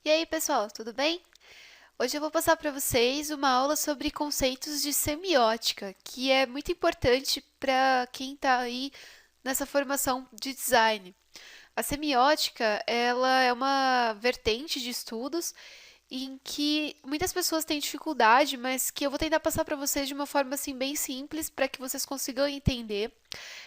E aí, pessoal, tudo bem? Hoje eu vou passar para vocês uma aula sobre conceitos de semiótica, que é muito importante para quem está aí nessa formação de design. A semiótica, ela é uma vertente de estudos em que muitas pessoas têm dificuldade, mas que eu vou tentar passar para vocês de uma forma assim bem simples para que vocês consigam entender.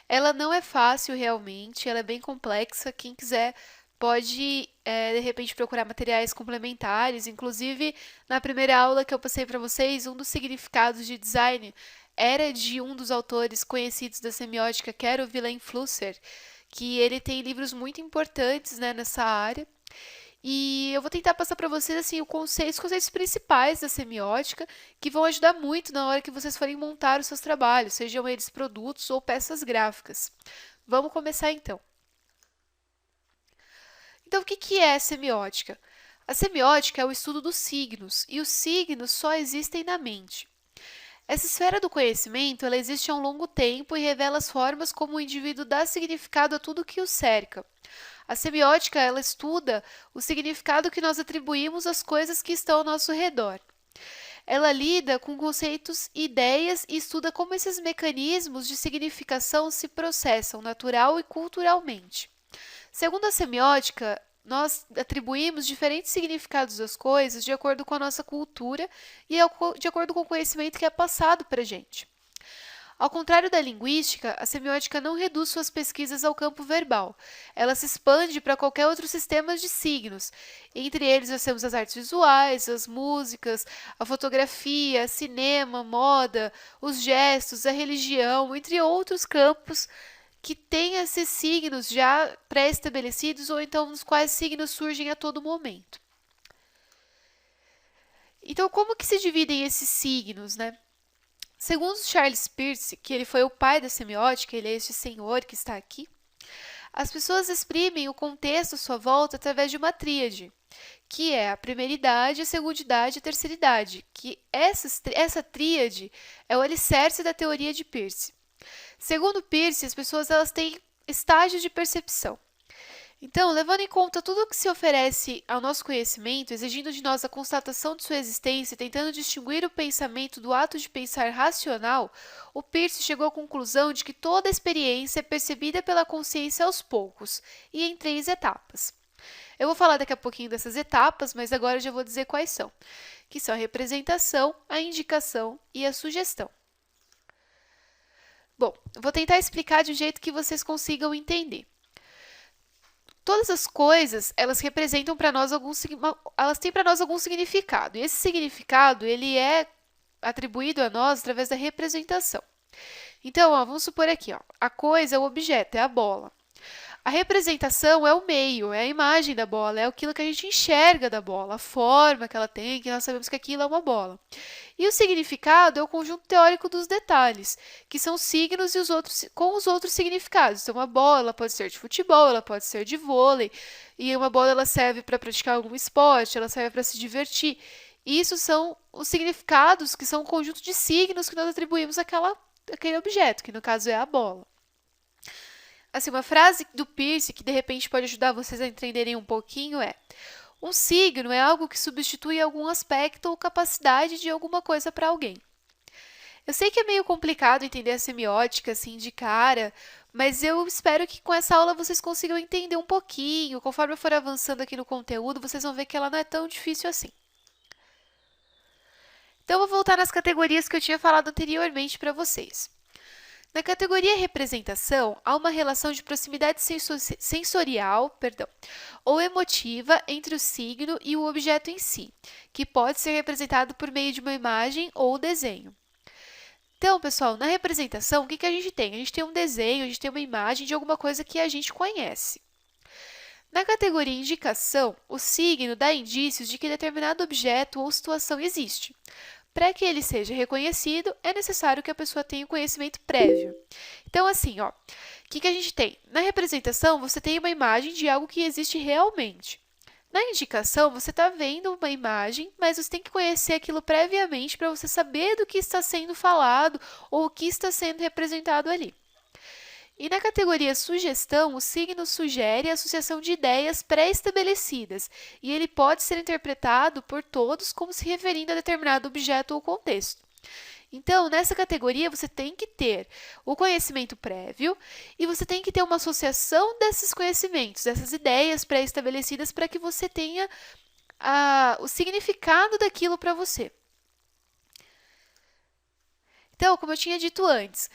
Ela não é fácil realmente, ela é bem complexa. Quem quiser pode, de repente, procurar materiais complementares. Inclusive, na primeira aula que eu passei para vocês, um dos significados de design era de um dos autores conhecidos da semiótica, que era o Wilhelm Flusser, que ele tem livros muito importantes, né, nessa área. E eu vou tentar passar para vocês assim os conceitos principais da semiótica, que vão ajudar muito na hora que vocês forem montar os seus trabalhos, sejam eles produtos ou peças gráficas. Vamos começar então. Então, o que é semiótica? A semiótica é o estudo dos signos, e os signos só existem na mente. Essa esfera do conhecimento, ela existe há um longo tempo e revela as formas como o indivíduo dá significado a tudo que o cerca. A semiótica, ela estuda o significado que nós atribuímos às coisas que estão ao nosso redor. Ela lida com conceitos e ideias e estuda como esses mecanismos de significação se processam natural e culturalmente. Segundo a semiótica, nós atribuímos diferentes significados às coisas de acordo com a nossa cultura e de acordo com o conhecimento que é passado para a gente. Ao contrário da linguística, a semiótica não reduz suas pesquisas ao campo verbal. Ela se expande para qualquer outro sistema de signos. Entre eles, nós temos as artes visuais, as músicas, a fotografia, cinema, moda, os gestos, a religião, entre outros campos que têm esses signos já pré-estabelecidos ou então nos quais signos surgem a todo momento. Então, como que se dividem esses signos, né? Segundo Charles Peirce, que ele foi o pai da semiótica, ele é este senhor que está aqui, as pessoas exprimem o contexto à sua volta através de uma tríade, que é a primeira idade, a segunda idade e a terceira idade, que essa tríade é o alicerce da teoria de Peirce. Segundo Peirce, as pessoas elas têm estágios de percepção. Então, levando em conta tudo o que se oferece ao nosso conhecimento, exigindo de nós a constatação de sua existência e tentando distinguir o pensamento do ato de pensar racional, o Peirce chegou à conclusão de que toda experiência é percebida pela consciência aos poucos e em 3 etapas. Eu vou falar daqui a pouquinho dessas etapas, mas agora eu já vou dizer quais são, que são a representação, a indicação e a sugestão. Bom, eu vou tentar explicar de um jeito que vocês consigam entender. Todas as coisas, elas representam para nós elas têm para nós algum significado. E esse significado, ele é atribuído a nós através da representação. Então, vamos supor aqui, a coisa é o objeto, é a bola. A representação é o meio, é a imagem da bola, é aquilo que a gente enxerga da bola, a forma que ela tem, que nós sabemos que aquilo é uma bola. E o significado é o conjunto teórico dos detalhes, que são signos e com os outros significados. Então, uma bola ela pode ser de futebol, ela pode ser de vôlei, e uma bola ela serve para praticar algum esporte, ela serve para se divertir. E isso são os significados, que são um conjunto de signos que nós atribuímos àquele objeto, que no caso é a bola. Assim, uma frase do Peirce que de repente pode ajudar vocês a entenderem um pouquinho é: um signo é algo que substitui algum aspecto ou capacidade de alguma coisa para alguém. Eu sei que é meio complicado entender a semiótica assim de cara, mas eu espero que com essa aula vocês consigam entender um pouquinho. Conforme eu for avançando aqui no conteúdo, vocês vão ver que ela não é tão difícil assim. Então, eu vou voltar nas categorias que eu tinha falado anteriormente para vocês. Na categoria representação, há uma relação de proximidade sensorial, ou emotiva entre o signo e o objeto em si, que pode ser representado por meio de uma imagem ou desenho. Então, pessoal, na representação, o que a gente tem? A gente tem um desenho, a gente tem uma imagem de alguma coisa que a gente conhece. Na categoria indicação, o signo dá indícios de que determinado objeto ou situação existe. Para que ele seja reconhecido, é necessário que a pessoa tenha um conhecimento prévio. Então, assim, o que a gente tem? Na representação, você tem uma imagem de algo que existe realmente. Na indicação, você está vendo uma imagem, mas você tem que conhecer aquilo previamente para você saber do que está sendo falado ou o que está sendo representado ali. E na categoria sugestão, o signo sugere a associação de ideias pré-estabelecidas, e ele pode ser interpretado por todos como se referindo a determinado objeto ou contexto. Então, nessa categoria, você tem que ter o conhecimento prévio e você tem que ter uma associação desses conhecimentos, dessas ideias pré-estabelecidas, para que você tenha o significado daquilo para você. Então, como eu tinha dito antes,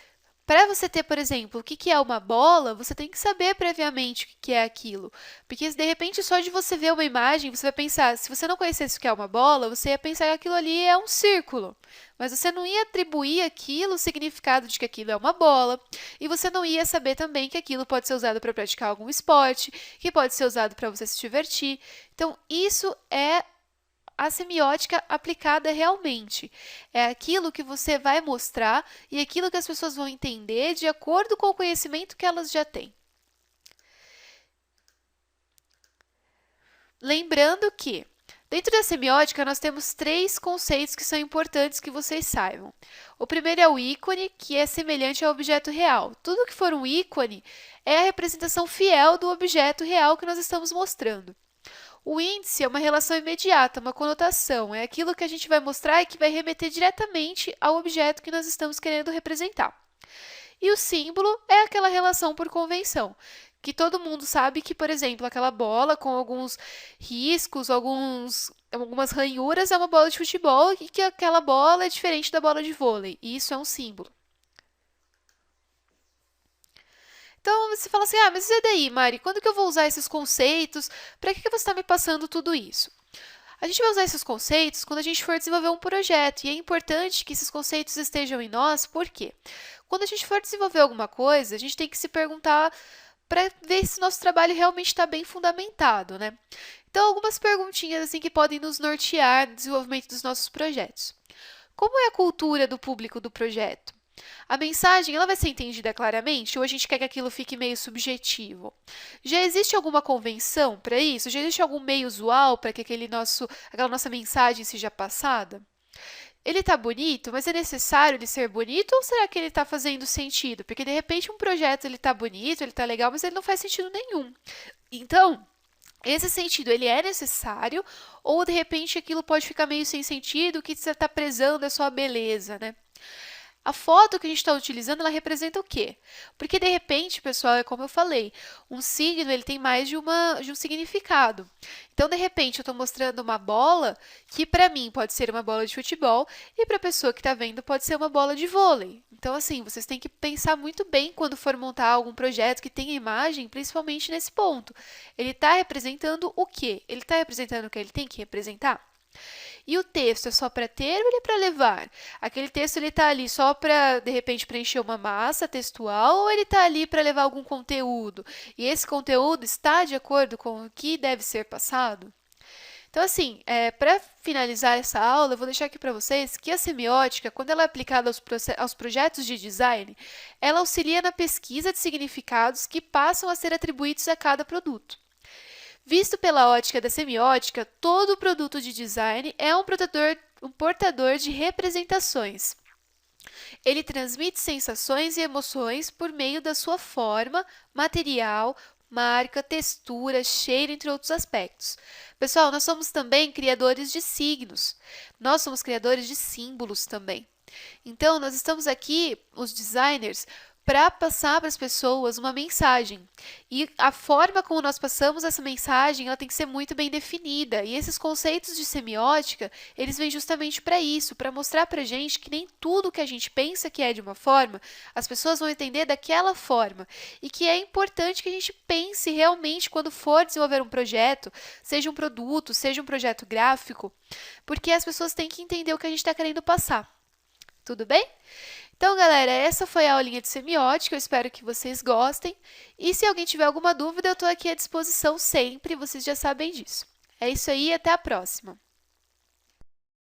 para você ter, por exemplo, o que é uma bola, você tem que saber previamente o que é aquilo. Porque, de repente, só de você ver uma imagem, você vai pensar, se você não conhecesse o que é uma bola, você ia pensar que aquilo ali é um círculo. Mas você não ia atribuir aquilo o significado de que aquilo é uma bola. E você não ia saber também que aquilo pode ser usado para praticar algum esporte, que pode ser usado para você se divertir. Então, isso é a semiótica aplicada realmente. É aquilo que você vai mostrar e aquilo que as pessoas vão entender de acordo com o conhecimento que elas já têm. Lembrando que, dentro da semiótica, nós temos 3 conceitos que são importantes que vocês saibam. O primeiro é o ícone, que é semelhante ao objeto real. Tudo que for um ícone é a representação fiel do objeto real que nós estamos mostrando. O índice é uma relação imediata, uma conotação, é aquilo que a gente vai mostrar e que vai remeter diretamente ao objeto que nós estamos querendo representar. E o símbolo é aquela relação por convenção, que todo mundo sabe que, por exemplo, aquela bola com alguns riscos, algumas ranhuras é uma bola de futebol e que aquela bola é diferente da bola de vôlei, e isso é um símbolo. Então, você fala assim, mas e daí, Mari? Quando que eu vou usar esses conceitos? Para que você está me passando tudo isso? A gente vai usar esses conceitos quando a gente for desenvolver um projeto, e é importante que esses conceitos estejam em nós, por quê? Quando a gente for desenvolver alguma coisa, a gente tem que se perguntar para ver se nosso trabalho realmente está bem fundamentado, né? Então, algumas perguntinhas assim que podem nos nortear no desenvolvimento dos nossos projetos. Como é a cultura do público do projeto? A mensagem ela vai ser entendida claramente ou a gente quer que aquilo fique meio subjetivo? Já existe alguma convenção para isso? Já existe algum meio usual para que aquela nossa mensagem seja passada? Ele está bonito, mas é necessário ele ser bonito ou será que ele está fazendo sentido? Porque de repente um projeto ele está bonito, ele está legal, mas ele não faz sentido nenhum. Então, esse sentido ele é necessário ou de repente aquilo pode ficar meio sem sentido, o que você está prezando é só a beleza, né? A foto que a gente está utilizando, ela representa o quê? Porque, de repente, pessoal, é como eu falei, um signo ele tem mais de um significado. Então, de repente, eu estou mostrando uma bola que, para mim, pode ser uma bola de futebol e para a pessoa que está vendo pode ser uma bola de vôlei. Então, assim, vocês têm que pensar muito bem quando for montar algum projeto que tenha imagem, principalmente nesse ponto. Ele está representando o quê? Ele está representando o que ele tem que representar? E o texto é só para ter ou ele é para levar? Aquele texto ele está ali só para, de repente, preencher uma massa textual ou ele está ali para levar algum conteúdo? E esse conteúdo está de acordo com o que deve ser passado? Então, assim, para finalizar essa aula, eu vou deixar aqui para vocês que a semiótica, quando ela é aplicada aos projetos de design, ela auxilia na pesquisa de significados que passam a ser atribuídos a cada produto. Visto pela ótica da semiótica, todo produto de design é um portador de representações. Ele transmite sensações e emoções por meio da sua forma, material, marca, textura, cheiro, entre outros aspectos. Pessoal, nós somos também criadores de signos. Nós somos criadores de símbolos também. Então, nós estamos aqui, os designers, para passar para as pessoas uma mensagem. E a forma como nós passamos essa mensagem, ela tem que ser muito bem definida. E esses conceitos de semiótica, eles vêm justamente para isso, para mostrar para a gente que nem tudo que a gente pensa que é de uma forma, as pessoas vão entender daquela forma. E que é importante que a gente pense realmente quando for desenvolver um projeto, seja um produto, seja um projeto gráfico, porque as pessoas têm que entender o que a gente está querendo passar. Tudo bem? Então, galera, essa foi a aulinha de semiótica, eu espero que vocês gostem. E se alguém tiver alguma dúvida, eu estou aqui à disposição sempre, vocês já sabem disso. É isso aí, até a próxima!